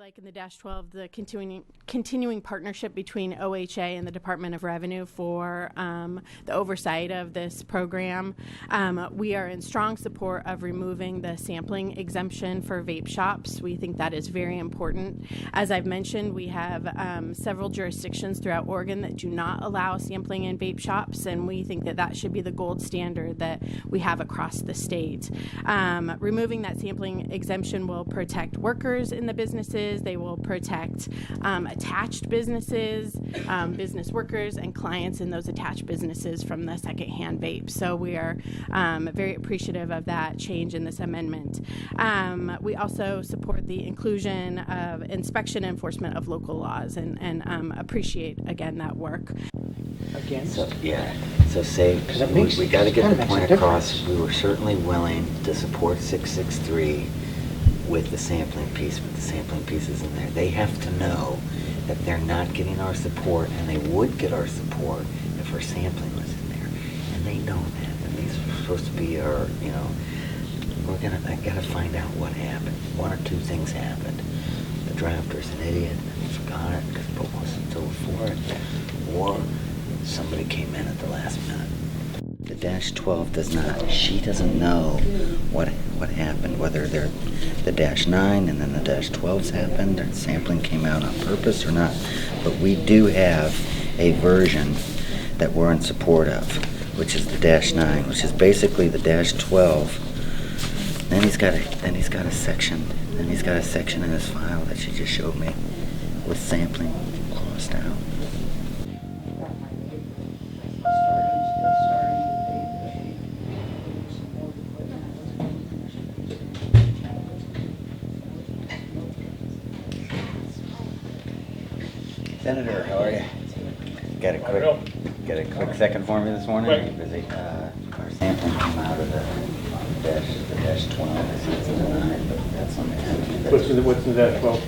like in the -12, the continuing partnership between OHA and the Department of Revenue for the oversight of this program. We are in strong support of removing the sampling exemption for vape shops. We think that is very important. As I've mentioned, we have several jurisdictions throughout Oregon that do not allow sampling in vape shops, and we think that that should be the gold standard that we have across the state. Removing that sampling exemption will protect workers in the businesses. They will protect attached businesses, business workers, and clients in those attached businesses from the secondhand vape. So we are very appreciative of that change in this amendment. We also support the inclusion of inspection enforcement of local laws and appreciate, again, that work. Against? So, yeah. So say, we got to get the point across. We were certainly willing to support 663 with the sampling piece, with the sampling pieces in there. They have to know that they're not getting our support, and they would get our support if our sampling was in there. And they know that. And these are supposed to be our, you know, I got to find out what happened. One or two things happened. The drafter's an idiot and he forgot it because Pope wasn't told for it, or somebody came in at the last minute. The -12 does not. She doesn't know what happened, whether they're the -9 and then the -12s happened, or sampling came out on purpose or not. But we do have a version that we're in support of, which is the -9, which is basically the -12. Then he's got a section. Then he's got a section in his file that she just showed me with sampling crossed out. Senator, how are you? Got a quick second for me this morning? Are you busy? Our sampling came out of the -12. It's the 9, but that's on the What's the -12?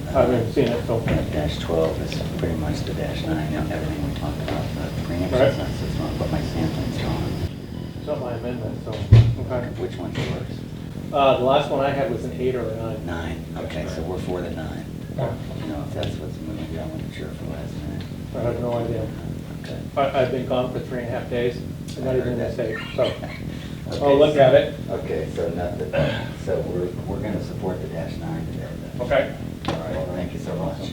I haven't seen it, so. -12 is pretty much the -9. Everything we talked about, the preemption, Right. that's this one, but my sampling's gone. It's not my amendment, so, okay. Which one's yours? The last one I had was an 8 or a 9. 9. Okay, so we're for the 9. Okay. You know, if that's what's moving, I wasn't sure for last minute. I have no idea. Okay. I've been gone for 3.5 days. I'm not even in the state, so. Okay, I'll look at it. Okay, so we're going to support the -9 today then. Okay. All right, well, thank you so much.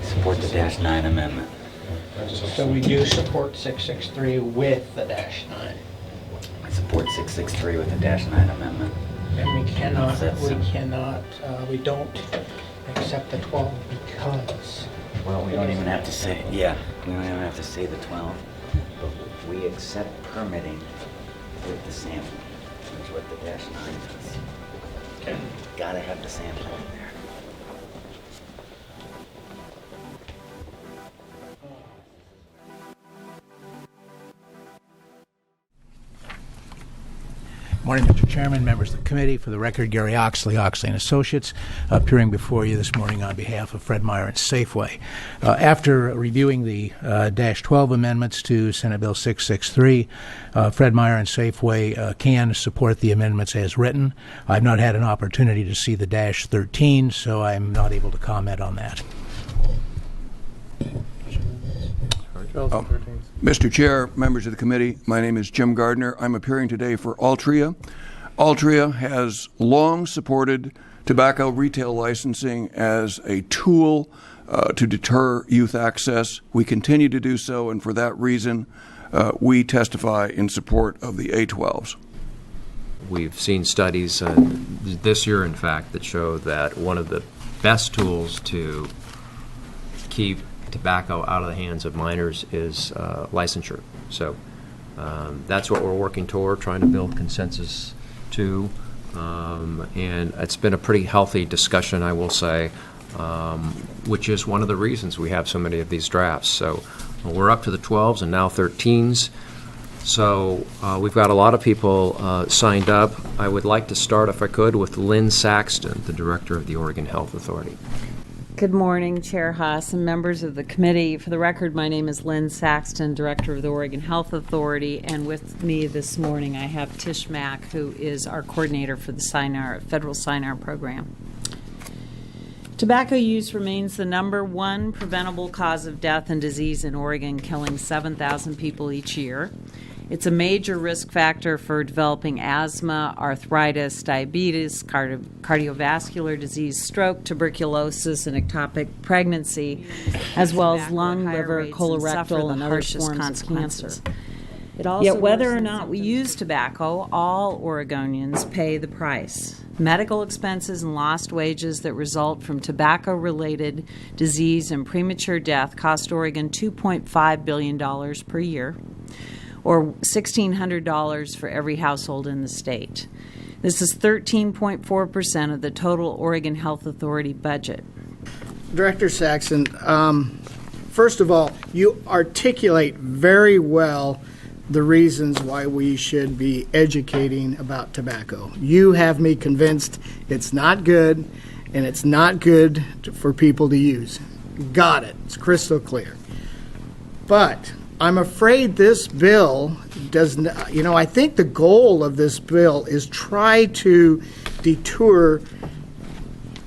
Support the -9 amendment. So we do support 663 with the -9. I support 663 with the -9 amendment. And we don't accept the 12 because. Well, we don't even have to say, yeah, we don't even have to say the 12, but we accept permitting with the sampling, which is what the -9 does. Okay. Gotta have the sampling in there. Morning, Mr. Chairman, members of the committee. For the record, Gary Oxley, Oxley & Associates, appearing before you this morning on behalf of Fred Meyer and Safeway. After reviewing the -12 amendments to Senate Bill 663, Fred Meyer and Safeway can support the amendments as written. I've not had an opportunity to see the -13, so I'm not able to comment on that. Mr. Chair, members of the committee, my name is Jim Gardner. I'm appearing today for Altria. Altria has long supported tobacco retail licensing as a tool to deter youth access. We continue to do so, and for that reason, we testify in support of the A12s. We've seen studies this year, in fact, that show that one of the best tools to keep tobacco out of the hands of minors is licensure. So that's what we're working toward, trying to build consensus to. And it's been a pretty healthy discussion, I will say, which is one of the reasons we have so many of these drafts. So we're up to the 12s and now 13s. So we've got a lot of people signed up. I would like to start, if I could, with Lynn Saxton, the Director of the Oregon Health Authority. Good morning, Chair Haas and members of the committee. For the record, my name is Lynn Saxton, Director of the Oregon Health Authority, and with me this morning I have Tish Mack, who is our coordinator for the federal SINAR program. Tobacco use remains the #1 preventable cause of death and disease in Oregon, killing 7,000 people each year. It's a major risk factor for developing asthma, arthritis, diabetes, cardiovascular disease, stroke, tuberculosis, and ectopic pregnancy, as well as lung, liver, colorectal, and other forms of cancer. Yet whether or not we use tobacco, all Oregonians pay the price. Medical expenses and lost wages that result from tobacco-related disease and premature death cost Oregon $2.5 billion per year, or $1,600 for every household in the state. This is 13.4% of the total Oregon Health Authority budget. Director Saxon, first of all, you articulate very well the reasons why we should be educating about tobacco. You have me convinced it's not good, and it's not good for people to use. Got it. It's crystal clear. But I'm afraid this bill does not, I think the goal of this bill is try to deter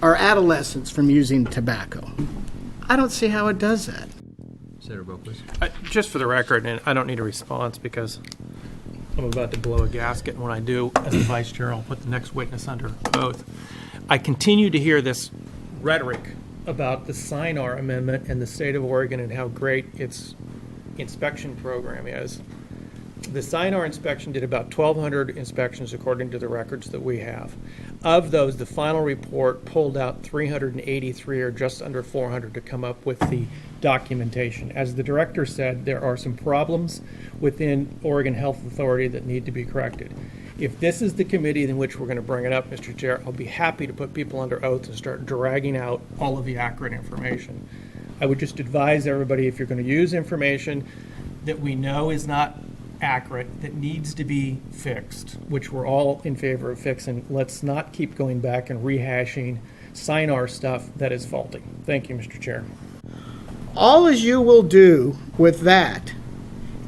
our adolescents from using tobacco. I don't see how it does that. Senator Boakles. Just for the record, and I don't need a response because I'm about to blow a gasket, and when I do, as a vice chair, I'll put the next witness under oath. I continue to hear this rhetoric about the SINAR amendment and the state of Oregon and how great its inspection program is. The SINAR inspection did about 1,200 inspections according to the records that we have. Of those, the final report pulled out 383 or just under 400 to come up with the documentation. As the director said, there are some problems within Oregon Health Authority that need to be corrected. If this is the committee in which we're going to bring it up, Mr. Chair, I'll be happy to put people under oath and start dragging out all of the accurate information. I would just advise everybody, if you're going to use information that we know is not accurate, that needs to be fixed, which we're all in favor of fixing, let's not keep going back and rehashing SINAR stuff that is faulty. Thank you, Mr. Chair. All as you will do with that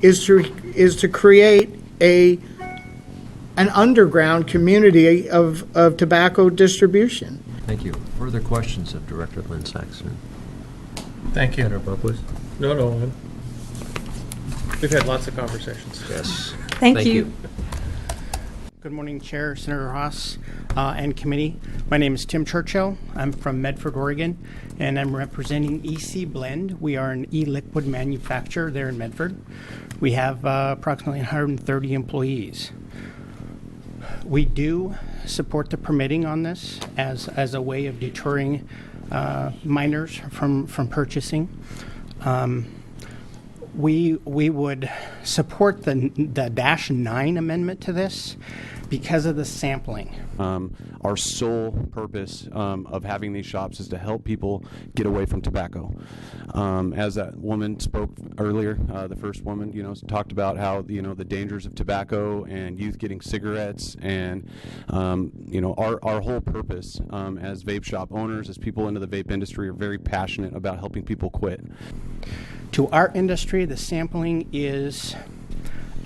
is to create an underground community of tobacco distribution. Thank you. Further questions of Director Lynn Saxton? Thank you. Senator Boakles. No. We've had lots of conversations. Yes. Thank you. Good morning, Chair, Senator Haas, and committee. My name is Tim Churchill. I'm from Medford, Oregon, and I'm representing EC Blend. We are an e-liquid manufacturer there in Medford. We have approximately 130 employees. We do support the permitting on this as a way of deterring minors from purchasing. We would support the -9 amendment to this because of the sampling. Our sole purpose of having these shops is to help people get away from tobacco. As that woman spoke earlier, the first woman, talked about how, the dangers of tobacco and youth getting cigarettes, and, our whole purpose as vape shop owners, as people into the vape industry, are very passionate about helping people quit. To our industry, the sampling is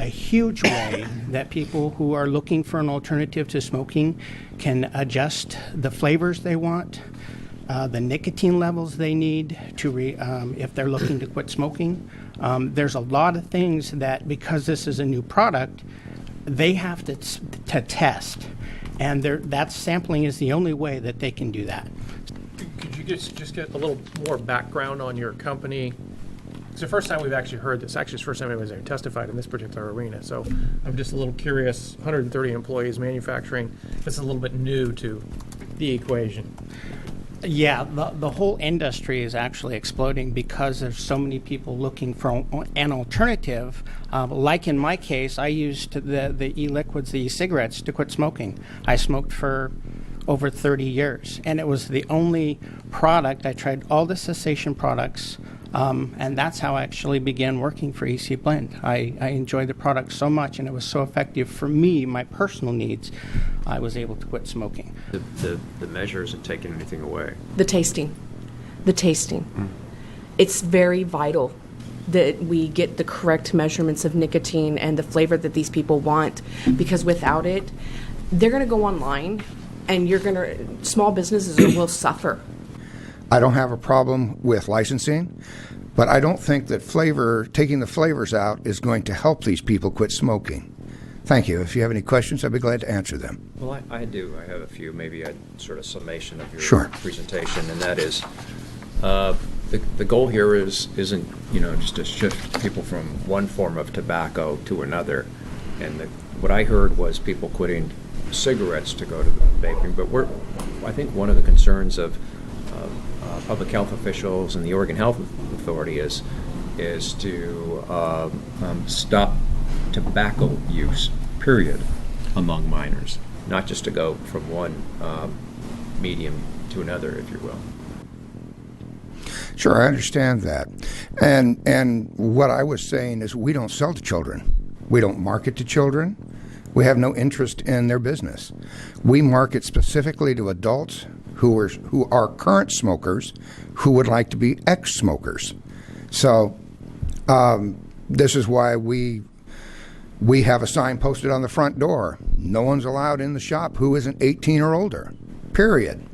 a huge way that people who are looking for an alternative to smoking can adjust the flavors they want, the nicotine levels they need if they're looking to quit smoking. There's a lot of things that, because this is a new product, they have to test, and that sampling is the only way that they can do that. Could you just get a little more background on your company? It's the first time we've actually heard this. Actually, it's the first time anybody's ever testified in this particular arena. So I'm just a little curious. 130 employees manufacturing. This is a little bit new to the equation. Yeah, the whole industry is actually exploding because there's so many people looking for an alternative. Like in my case, I used the e-liquids, the e-cigarettes, to quit smoking. I smoked for over 30 years, and it was the only product. I tried all the cessation products. And that's how I actually began working for EC Blend. I enjoyed the product so much, and it was so effective for me, my personal needs, I was able to quit smoking. The measure isn't taking anything away. The tasting. It's very vital that we get the correct measurements of nicotine and the flavor that these people want, because without it, they're going to go online and small businesses will suffer. I don't have a problem with licensing, but I don't think that taking the flavors out is going to help these people quit smoking. Thank you. If you have any questions, I'd be glad to answer them. Well, I do. I have a few, maybe a sort of summation of your Sure. presentation, and that is, the goal here isn't, just to shift people from one form of tobacco to another. And what I heard was people quitting cigarettes to go to vaping, but I think one of the concerns of public health officials and the Oregon Health Authority is to stop tobacco use, period, among minors, not just to go from one medium to another, if you will. Sure, I understand that. And what I was saying is we don't sell to children. We don't market to children. We have no interest in their business. We market specifically to adults who are current smokers who would like to be ex-smokers. So this is why we have a sign posted on the front door. No one's allowed in the shop who isn't 18 or older, period.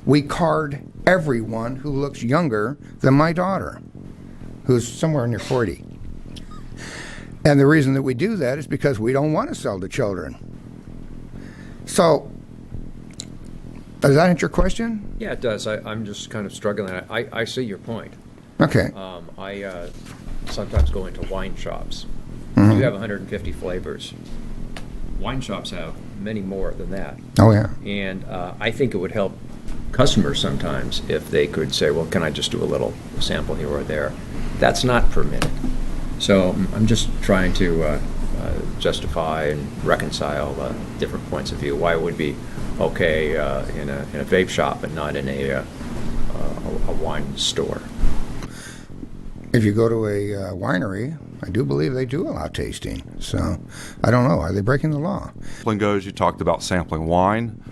We card everyone who looks younger than my daughter, who's somewhere near 40. And the reason that we do that is because we don't want to sell to children. So, does that answer your question? Yeah, it does. I'm just kind of struggling. I see your point. Okay. I sometimes go into wine shops. Mm-hmm. You have 150 flavors. Wine shops have many more than that. Oh, yeah. And I think it would help customers sometimes if they could say, well, can I just do a little sample here or there? That's not permitted. So I'm just trying to justify and reconcile different points of view. Why it would be okay in a vape shop but not in a wine store. If you go to a winery, I do believe they do allow tasting. So I don't know. Are they breaking the law? Goes, you talked about sampling wine.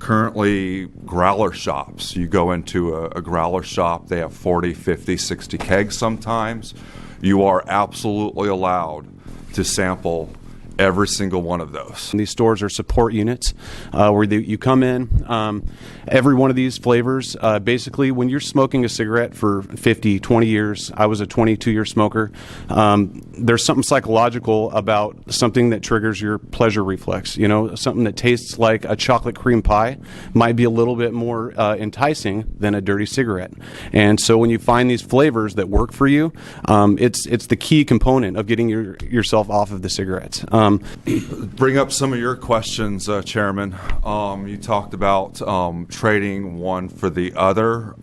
Currently, growler shops. You go into a growler shop, they have 40, 50, 60 kegs sometimes. You are absolutely allowed to sample every single one of those. And these stores are support units where you come in. Every one of these flavors, basically, when you're smoking a cigarette for 50, 20 years, I was a 22-year smoker, there's something psychological about something that triggers your pleasure reflex. Something that tastes like a chocolate cream pie might be a little bit more enticing than a dirty cigarette. And so when you find these flavors that work for you, it's the key component of getting yourself off of the cigarettes. Bring up some of your questions, Chairman. You talked about trading one for the other.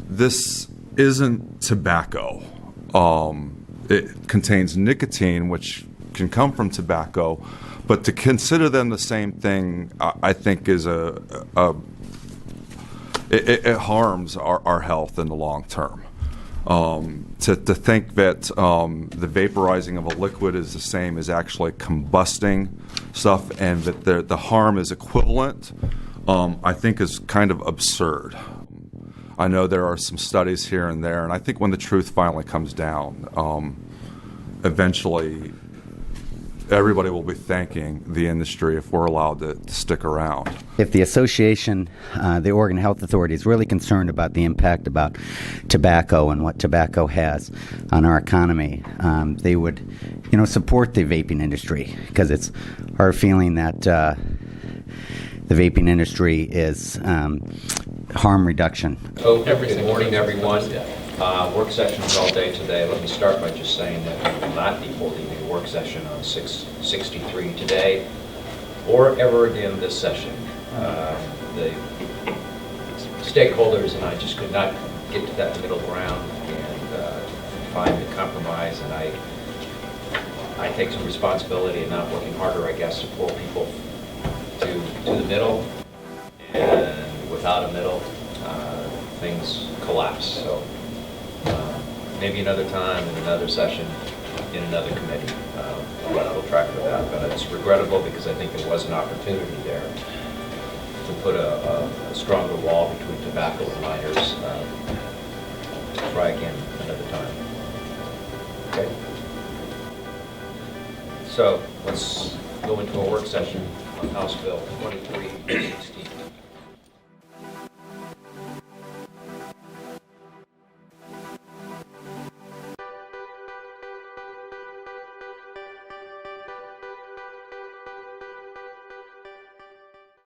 This isn't tobacco. It contains nicotine, which can come from tobacco, but to consider them the same thing, I think is it harms our health in the long term. To think that the vaporizing of a liquid is the same as actually combusting stuff and that the harm is equivalent, I think is kind of absurd. I know there are some studies here and there, and I think when the truth finally comes down, eventually everybody will be thanking the industry if we're allowed to stick around. If the association, the Oregon Health Authority, is really concerned about the impact about tobacco and what tobacco has on our economy, they would, support the vaping industry, because it's our feeling that the vaping industry is harm reduction. Good morning, everyone. Work sessions all day today. Let me start by just saying that we will not be holding a work session on 663 today or ever again this session. The stakeholders and I just could not get to that middle ground and find a compromise, and I take some responsibility in not working harder, I guess, to pull people to the middle, and without a middle, things collapse. So maybe another time in another session in another committee. We'll track with that, but it's regrettable because I think there was an opportunity there to put a stronger wall between tobacco and minors. Try again another time. Okay. So let's go into a work session on House Bill 2316.